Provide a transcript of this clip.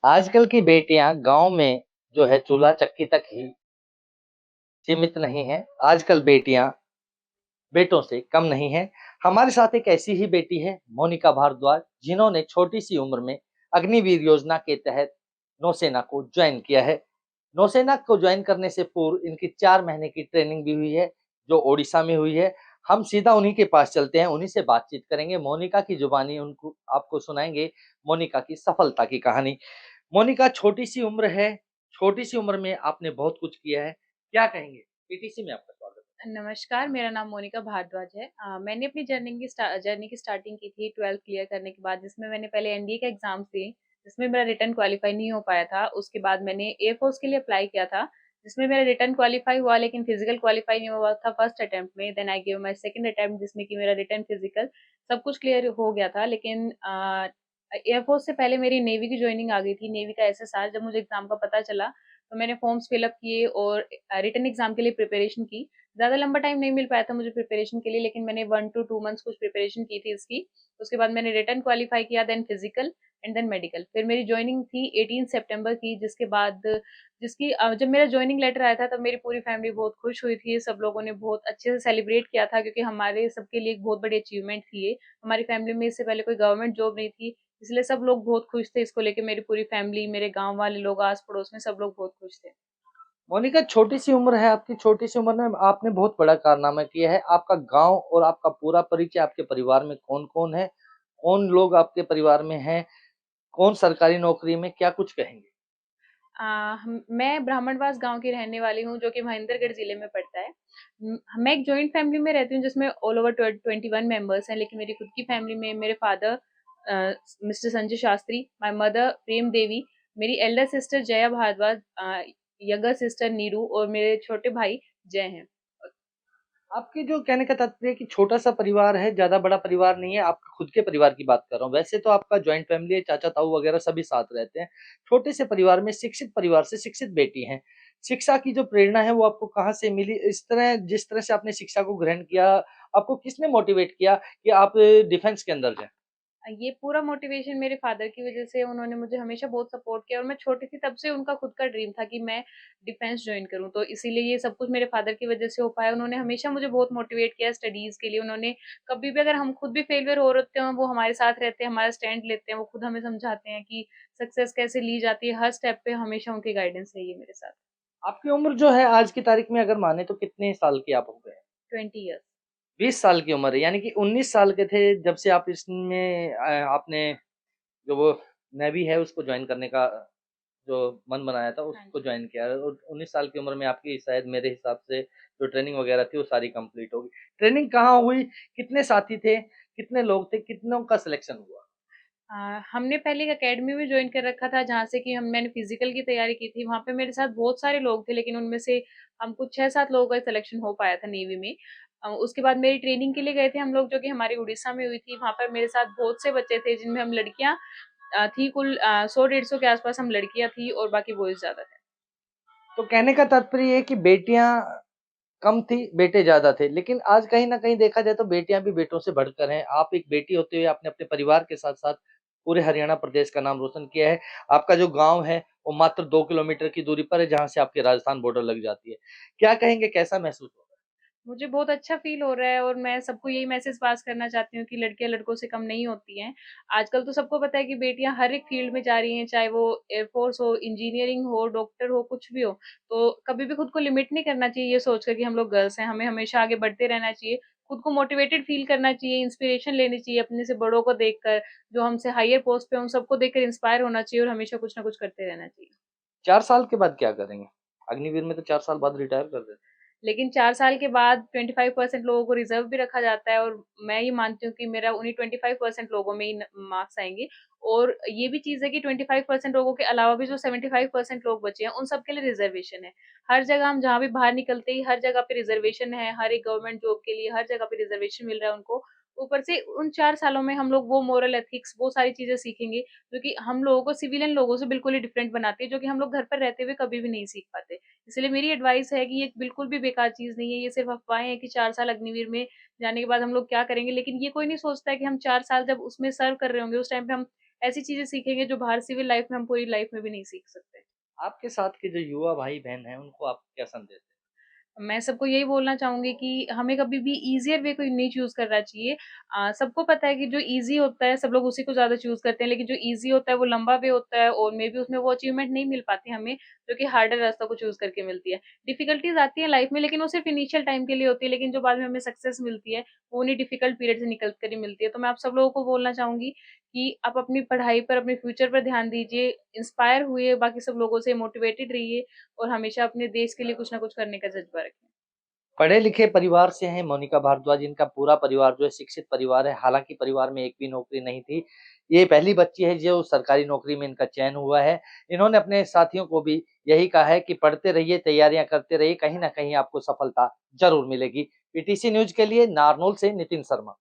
आजकल की बेटियाँ गाँव में जो है चूल्हा-चक्की तक ही सीमित नहीं हैं। आजकल बेटियाँ बेटों से कम नहीं हैं। हमारे साथ एक ऐसी ही बेटी है मोनिका भारद्वाज जिन्होंने छोटी-सी उम्र में अग्निवीर योजना के तहत नौसेना को जॉइन किया है। नौसेना को जॉइन करने से पूर्व इनकी 4 महीने की ट्रेनिंग भी हुई है, जो ओडिशा में हुई है। हम सीधा उन्हीं के पास चलते हैं, उन्हीं से बातचीत करेंगे। मोनिका की ज़ुबानी उनको आपको सुनाएँगे मोनिका की सफलता की कहानी। मोनिका छोटी-सी उम्र है, छोटी-सी उम्र में आपने बहुत कुछ किया है। क्या कहेंगे? पीटीसी में आपका स्वागत है। नमस्कार, मेरा नाम मोनिका भारद्वाज है। मैंने अपनी जर्नी की स्टार्टिंग की थी 12th क्लियर करने के बाद, जिसमें मैंने पहले एनडीए का एग्ज़ाम्स दिए, जिसमें मेरा रिटन क्वालीफाई नहीं हो पाया था। उसके बाद मैंने एयर फ़ोर्स के लिए अप्लाई किया था, जिसमें मेरा रिटन क्वालीफाई हुआ, लेकिन फिज़िकल क्वालीफाई नहीं हुआ था फर्स्ट अटेम्प्ट में। Then I give my second attempt, जिसमें कि मेरा रिटन, फिज़िकल सब कुछ क्लियर हो गया था। लेकिन एयर फ़ोर्स से पहले मेरी नेवी की जॉइनिंग आ गई थी, नेवी का एसएसआर। जब मुझे एग्ज़ाम का पता चला, तो मैंने फ़ॉर्म्स फिल अप किए और रिटन एग्ज़ाम के लिए प्रिपरेशन की। ज़्यादा लंबा टाइम नहीं मिल पाया था मुझे प्रिपरेशन के लिए, लेकिन मैंने 1 टू 2 मंथ्स कुछ प्रिपरेशन की थी इसकी। उसके बाद मैंने रिटन क्वालीफाई किया, then physical and then medical. फिर मेरी जॉइनिंग थी 18 सितंबर की, जिसके बाद जब मेरा जॉइनिंग लेटर आया था, तब मेरी पूरी फैमिली बहुत खुश हुई थी। सब लोगों ने बहुत अच्छे से सेलिब्रेट किया था, क्योंकि हमारे सबके लिए एक बहुत बड़ी अचीवमेंट थी ये। हमारी फैमिली में इससे पहले कोई गवर्नमेंट जॉब नहीं थी, इसलिए सब लोग बहुत खुश थे इसको लेके। मेरी पूरी फैमिली, मेरे गाँव वाले लोग, आस-पड़ोस में सब लोग बहुत खुश थे। मोनिका छोटी-सी उम्र है आपकी, छोटी-सी उम्र में आपने बहुत बड़ा कारनामा किया है। आपका गाँव और आपका पूरा परिचय आपके परिवार में कौन-कौन है? कौन लोग आपके परिवार में हैं? कौन सरकारी नौकरी में, क्या कुछ कहेंगे? अ, मैं ब्राह्मणबास गाँव की रहने वाली हूँ, जो कि महेंद्रगढ़ ज़िले में पड़ता है। मैं एक जॉइंट फैमिली में रहती हूँ, जिसमें ऑल ओवर 21 मेंबर्स हैं, लेकिन मेरी खुद की फैमिली में मेरे father mister Sanjay Shastri, my mother Prem Devi, मेरी elder sister Jaya Bhardwaj, younger sister Neeru और मेरे छोटे भाई जय हैं। आपके जो कहने का तात्पर्य है कि छोटा-सा परिवार है, ज़्यादा बड़ा परिवार नहीं है, आपके खुद के परिवार की बात कर रहा हूँ। वैसे तो आपका जॉइंट फैमिली है, चाचा-ताऊ वगैरह सभी साथ रहते हैं। छोटे से परिवार में शिक्षित परिवार से शिक्षित बेटी हैं। शिक्षा की जो प्रेरणा है वो आपको कहाँ से मिली? इस तरह जिस तरह से आपने शिक्षा को ग्रहण किया, आपको किसने मोटिवेट किया कि आप डिफेंस के अंदर जाएँ? ये पूरा मोटिवेशन मेरे फादर की वज़ह से। उन्होंने मुझे हमेशा बहुत सपोर्ट किया, और मैं छोटी थी तब से उनका खुद का ड्रीम था कि मैं डिफेंस जॉइन करूँ, तो इसीलिए ये सब कुछ मेरे फादर की वज़ह से हो पाया। उन्होंने हमेशा मुझे बहुत मोटिवेट किया स्टडीज़ के लिए। उन्होंने कभी भी, अगर हम खुद भी फेलियर हो रहे होते हैं, वो हमारे साथ रहते हैं, हमारा स्टैंड लेते हैं, वो खुद हमें समझाते हैं कि सक्सेस कैसे ली जाती है। हर स्टेप पे हमेशा उनकी गाइडेंस रही है मेरे साथ। आपकी उम्र जो है आज की तारीख में अगर माने तो कितने साल की आप हो गए? 20 इयर्स। 20 साल की उम्र है, यानी कि 19 साल के थे जब से आप इसमें आपने जो वो नेवी है उसको जॉइन करने का जो मन बनाया था हाँ उसको जी। जॉइन किया और 19 साल की उम्र में आपकी शायद मेरे हिसाब से जो ट्रेनिंग वगैरह थी वो सारी कंप्लीट हो गई। ट्रेनिंग कहाँ हुई? कितने साथी थे? कितने लोग थे? कितनों का सिलेक्शन हुआ? हमने पहले एक अकेडमी में जॉइन कर रखा था, जहाँ से कि हम मैंने फिज़िकल की तैयारी की थी। वहाँ पे मेरे साथ बहुत सारे लोग थे, लेकिन उनमें से हम कुछ 6-7 लोगों का सिलेक्शन हो पाया था नेवी में। उसके बाद मेरी ट्रेनिंग के लिए गए थे हम लोग, जो कि हमारी उड़ीसा में हुई थी। वहाँ पर मेरे साथ बहुत से बच्चे थे, जिनमें हम लड़कियाँ थी कुल 100 डेढ़ 100 के आस-पास हम लड़कियाँ थी, और बाकी बॉयज़ ज़्यादा थे। तो कहने का तात्पर्य ये है कि बेटियाँ कम थी, बेटे ज़्यादा थे। लेकिन आज कहीं न कहीं देखा जाए तो बेटियाँ भी बेटों से बढ़कर हैं। आप एक बेटी होते हुए आपने अपने परिवार के साथ-साथ पूरे हरियाणा प्रदेश का नाम रोशन किया है। आपका जो गाँव है, वो मात्र 2 किलोमीटर की दूरी पर है, जहाँ से आपकी राजस्थान बॉर्डर लग जाती है। क्या कहेंगे, कैसा महसूस हो रहा है? मुझे बहुत अच्छा फ़ील हो रहा है, और मैं सबको यही मैसेज पास करना चाहती हूँ कि लड़कियाँ लड़कों से कम नहीं होती हैं। आजकल तो सबको पता है कि बेटियाँ हर एक फ़ील्ड में जा रही हैं, चाहे वो एयरफ़ोर्स हो, इंजीनियरिंग हो, डॉक्टर हो, कुछ भी हो। तो कभी भी खुद को लिमिट नहीं करना चाहिए ये सोचकर कि हम लोग गर्ल्स हैं, हमें हमेशा आगे बढ़ते रहना चाहिए। खुद को मोटिवेटेड फ़ील करना चाहिए, इंस्पिरेशन लेनी चाहिए अपने से बड़ों को देखकर, जो हमसे हायर पोस्ट पे हैं, उन सबको देखकर इंस्पायर होना चाहिए, और हमेशा कुछ ना कुछ करते रहना चाहिए। 4 साल के बाद क्या करेंगे? अग्निवीर में तो 4 साल बाद रिटायर कर देते हैं। लेकिन 4 साल के बाद 25% लोगों को रिज़र्व भी रखा जाता है, और मैं ये मानती हूँ कि मेरा उन्हीं 25% लोगों में ही न मार्क्स आएँगे। और ये भी चीज़ है कि 25% लोगों के अलावा भी जो 75% लोग बचे हैं, उन सबके लिए रिज़र्वेशन है। हर जगह हम जहाँ भी बाहर निकलते ही हर जगह पे रिज़र्वेशन है, हर एक गवर्नमेंट जॉब के लिए हर जगह पे रिज़र्वेशन मिल रहा है उनको। ऊपर से उन 4 सालों में हम लोग वो मोरल एथिक्स, वो सारी चीज़ें सीखेंगे, जो कि हम लोगों को सिविलियन लोगों से बिल्कुल ही डिफरेंट बनाती है, जो कि हम लोग घर पर रहते हुए कभी भी नहीं सीख पाते। इसलिए मेरी एडवाइस है कि ये बिल्कुल भी बेकार चीज़ नहीं है, ये सिर्फ़ अफ़वाहें हैं कि 4 साल अग्निवीर में जाने के बाद हम लोग क्या करेंगे, लेकिन ये कोई नहीं सोचता है कि हम 4 साल जब उसमें सर्व कर रहे होंगे, उस टाइम पे हम ऐसी चीज़ें सीखेंगे जो बाहर सिविल लाइफ़ में हम पूरी लाइफ़ में भी नहीं सीख सकते। आपके साथ के जो युवा भाई-बहन हैं, उनको आप क्या संदेश दें? मैं सबको यही बोलना चाहूँगी कि हमें कभी भी ईज़ियर वे को नहीं चूज़ करना चाहिए। सबको पता है कि जो ईज़ी होता है, सब लोग उसी को ज़्यादा चूज़ करते हैं, लेकिन जो ईज़ी होता है, वो लंबा वे होता है और मेबी उसमें वो अचीवमेंट नहीं मिल पाती हमें, जो कि हार्डर रास्ता को चूज़ करके मिलती है। डिफ़िकल्टीज़ आती हैं लाइफ़ में, लेकिन वो सिर्फ़ इनिशियल टाइम के लिए होती है, लेकिन जो बाद में हमें सक्सेस मिलती है, वो उन्हीं डिफ़िकल्ट पीरियड से निकल कर ही मिलती है। तो मैं आप सब लोगों को बोलना चाहूँगी कि आप अपनी पढ़ाई पर, अपने फ्यूचर पर ध्यान दीजिए, इंस्पायर हुए, बाकी सब लोगों से मोटिवेटेड रहिए और हमेशा अपने देश के लिए कुछ ना कुछ करने का जज़्बा रखें। पढ़े-लिखे परिवार से हैं मोनिका भारद्वाज, इनका पूरा परिवार जो है शिक्षित परिवार है, हालाँकि परिवार में एक भी नौकरी नहीं थी। ये पहली बच्ची है जो सरकारी नौकरी में इनका चयन हुआ है। इन्होंने अपने साथियों को भी यही कहा है कि पढ़ते रहिए, तैयारियाँ करते रहिए, कहीं न कहीं आपको सफलता ज़रूर मिलेगी। पीटीसी न्यूज़ के लिए नारनौल से नितिन शर्मा।